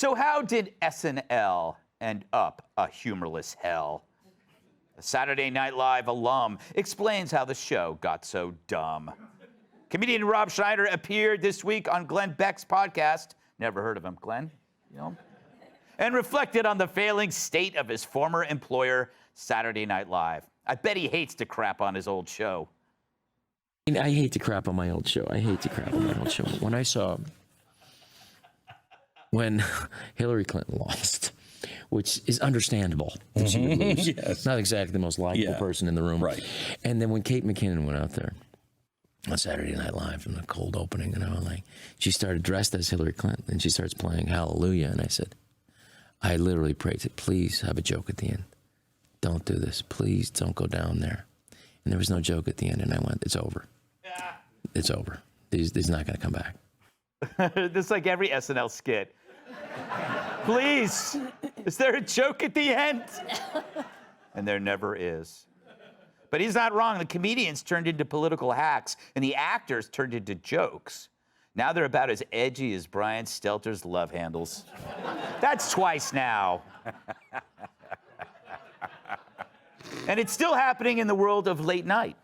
So how did SNL end up a humorless hell? A Saturday Night Live alum explains how the show got so dumb. Comedian Rob Schneider appeared this week on Glenn Beck's podcast. Never heard of him, Glenn? You know? And reflected on the failing state of his former employer, Saturday Night Live. I bet he hates to crap on his old show. I hate to crap on my old show. When Hillary Clinton lost, which is understandable that she would lose. Yes. Not exactly the most likable person in the room. Right. And then when Kate McKinnon went out there on Saturday Night Live in the cold opening, she started dressed as Hillary Clinton, and she starts playing Hallelujah, and I said, I literally prayed, please have a joke at the end. Don't do this. Please don't go down there. And there was no joke at the end, and I went, it's over. Yeah. It's over. He's not going to come back. This is like every SNL skit. Please, is there a joke at the end? And there never is. But he's not wrong. The comedians turned into political hacks, and the actors turned into jokes. Now they're about as edgy as Brian Stelter's love handles. That's twice now. And it's still happening in the world of late night.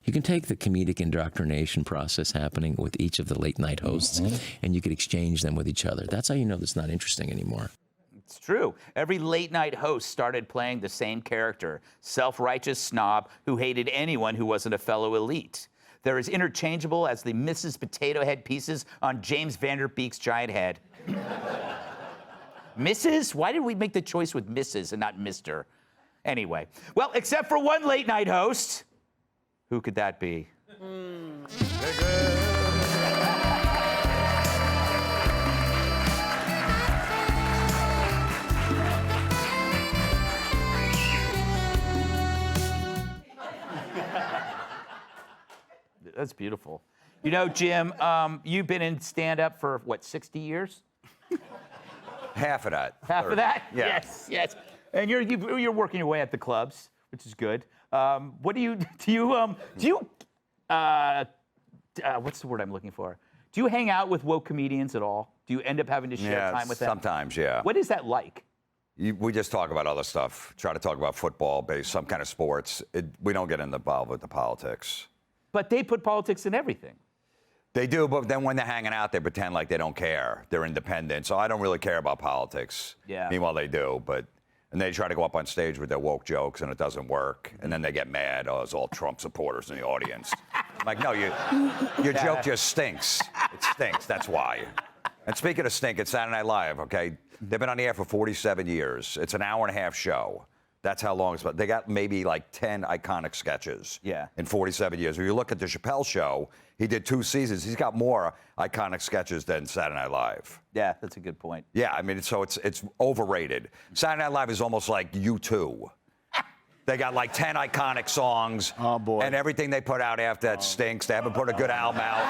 You can take the comedic indoctrination process happening with each of the late night hosts, and you could exchange them with each other. That's how you know that's not interesting anymore. It's true. Every late night host started playing the same character, self-righteous snob who hated anyone who wasn't a fellow elite. They're as interchangeable as the Mrs. Potato Head pieces on James Vanderbeek's giant head. Mrs.? Why did we make the choice with Mrs. and not Mr.? Anyway, well, except for one late night host. Who could that be? That's beautiful. You know, Jim, you've been in stand-up for, what, 60 years? Half of that. Half 30. of that? Yeah. Yes, yes. And you're working your way at the clubs, which is good. What do you what's the word I'm looking for? Do you hang out with woke comedians at all? Do you end up having to share time with them? Sometimes, yeah. What is that like? We just talk about other stuff. Try to talk about football, some kind of sports. We don't get involved with the politics. But they put politics in everything. They do, but then when they're hanging out, they pretend like they don't care. They're independent. So I don't really care about politics. Yeah. Meanwhile, they do, and they try to go up on stage with their woke jokes, and it doesn't work. And then they get mad. Oh, it's all Trump supporters in the audience. I'm like, no, your joke just stinks. It stinks. That's why. And speaking of stink, it's Saturday Night Live, okay? They've been on the air for 47 years. It's an hour-and-a-half show. That's how long it's been. They got maybe like 10 iconic sketches in 47 years. If you look at the Chappelle Show, he did 2 seasons. He's got more iconic sketches than Saturday Night Live. Yeah, that's a good point. Yeah, I mean, it's overrated. Saturday Night Live is almost like U2. They got like 10 iconic songs. Oh, boy. And everything they put out after that stinks. They haven't put a good album out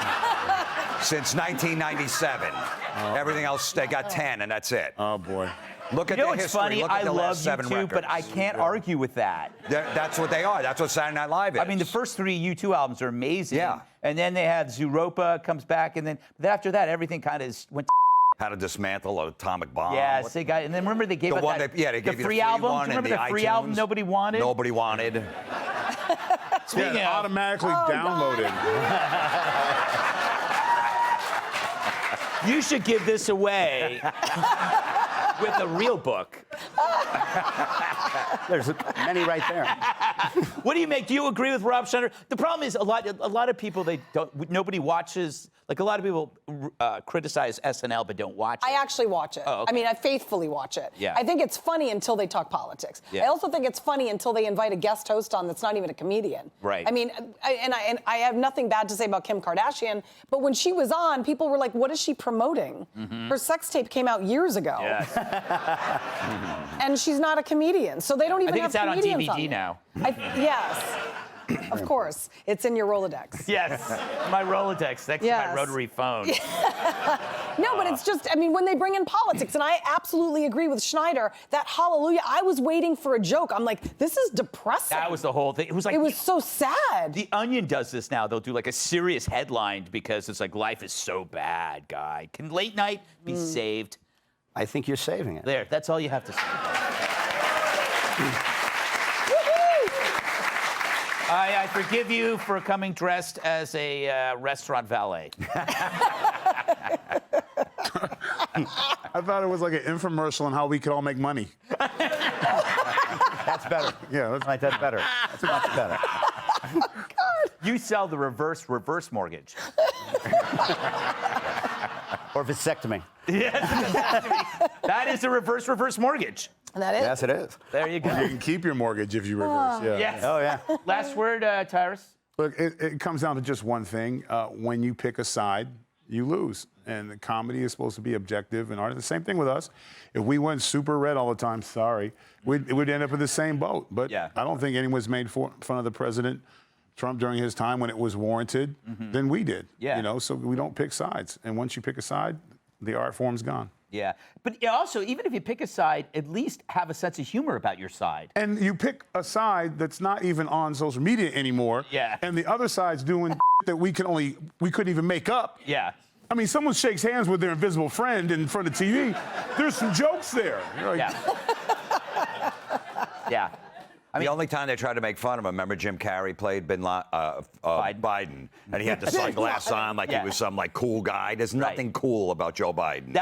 since 1997. Everything else, they got 10, and that's it. Oh, boy. Look at You know their what's history. funny? Look at I the love last 7 U2, records. but I can't argue with that. That's what they are. That's what Saturday Night Live is. I mean, the first 3 U2 albums are amazing. Yeah. And then they have Zooropa comes back, and then after that, everything kind of went to How to dismantle an atomic bomb. Yes, they got, and then remember they gave us they gave you the free album. one Do you remember and the free iTunes. album nobody wanted? Nobody wanted. Speaking of, automatically downloaded. you should give this away with a real book. There's many right there. What do you make? Do you agree with Rob Schneider? The problem is a lot of people nobody watches. Like a lot of people criticize SNL but don't watch it. I actually watch it. Oh, okay. I mean, I faithfully watch it. Yeah. I think it's funny until they talk politics. Yeah. I also think it's funny until they invite a guest host on that's not even a comedian. Right. I mean, I have nothing bad to say about Kim Kardashian, but when she was on, people were like, what is she promoting? Her sex tape came out years ago. Yes. And she's not a comedian, so they don't even I think have it's out on comedians DVD there. now. Yes. Of course. It's in your Rolodex. Yes. My Rolodex next to my rotary phone. No, but it's just, I mean, when they bring in politics, and I absolutely agree with Schneider, that hallelujah, I was waiting for a joke. I'm like, this is depressing. That was the whole thing. It was like, it was so sad. The Onion does this now. They'll do like a serious headline because it's like, life is so bad, guy. Can late night be saved? I think you're saving it. There, that's all you have to say. I forgive you for coming dressed as a restaurant valet. I thought it was like an infomercial on how we could all make money. That's better. Yeah, That's better. That's much better. You sell the reverse mortgage. Or vasectomy. That is a reverse mortgage. And that is. Yes, it is. There you go. you can keep your mortgage if you reverse. Yeah. Yes. Oh, yeah. Last word, Tyrus. Look, it comes down to just one thing. When you pick a side, you lose. And the comedy is supposed to be objective and art. The same thing with us. If we went super red all the time, sorry, we'd end up in the same boat. But Yeah. I don't think anyone's made fun of the president, Trump, during his time when it was warranted than we did. Yeah. You know, so we don't pick sides. And once you pick a side, the art form's gone. Yeah. But also, even if you pick a side, at least have a sense of humor about your side. And you pick a side that's not even on social media anymore. Yeah. And the other side's doing that we couldn't even make up. Yeah. I mean, someone shakes hands with their invisible friend in front of TV. There's some jokes there. You're like, Yeah. Yeah. The only time they tried to make fun of him, remember Jim Carrey played Biden, and he had the sunglasses on like Yeah. he was some like cool guy. There's nothing cool about Joe Biden.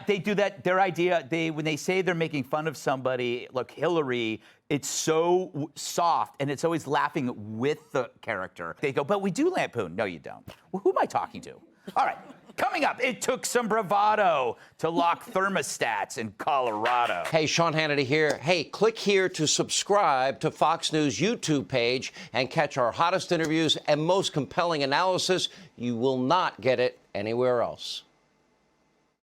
They do that. Their idea. When they say they're making fun of somebody, like Hillary, it's so soft and it's always laughing with the character. They go, but we do lampoon. No, you don't. Well, who am I talking to? All right. Coming up, it took some bravado to lock thermostats in Colorado. Hey, Sean Hannity here. Hey, click here to subscribe to Fox News YouTube page and catch our hottest interviews and most compelling analysis. You will not get it anywhere else.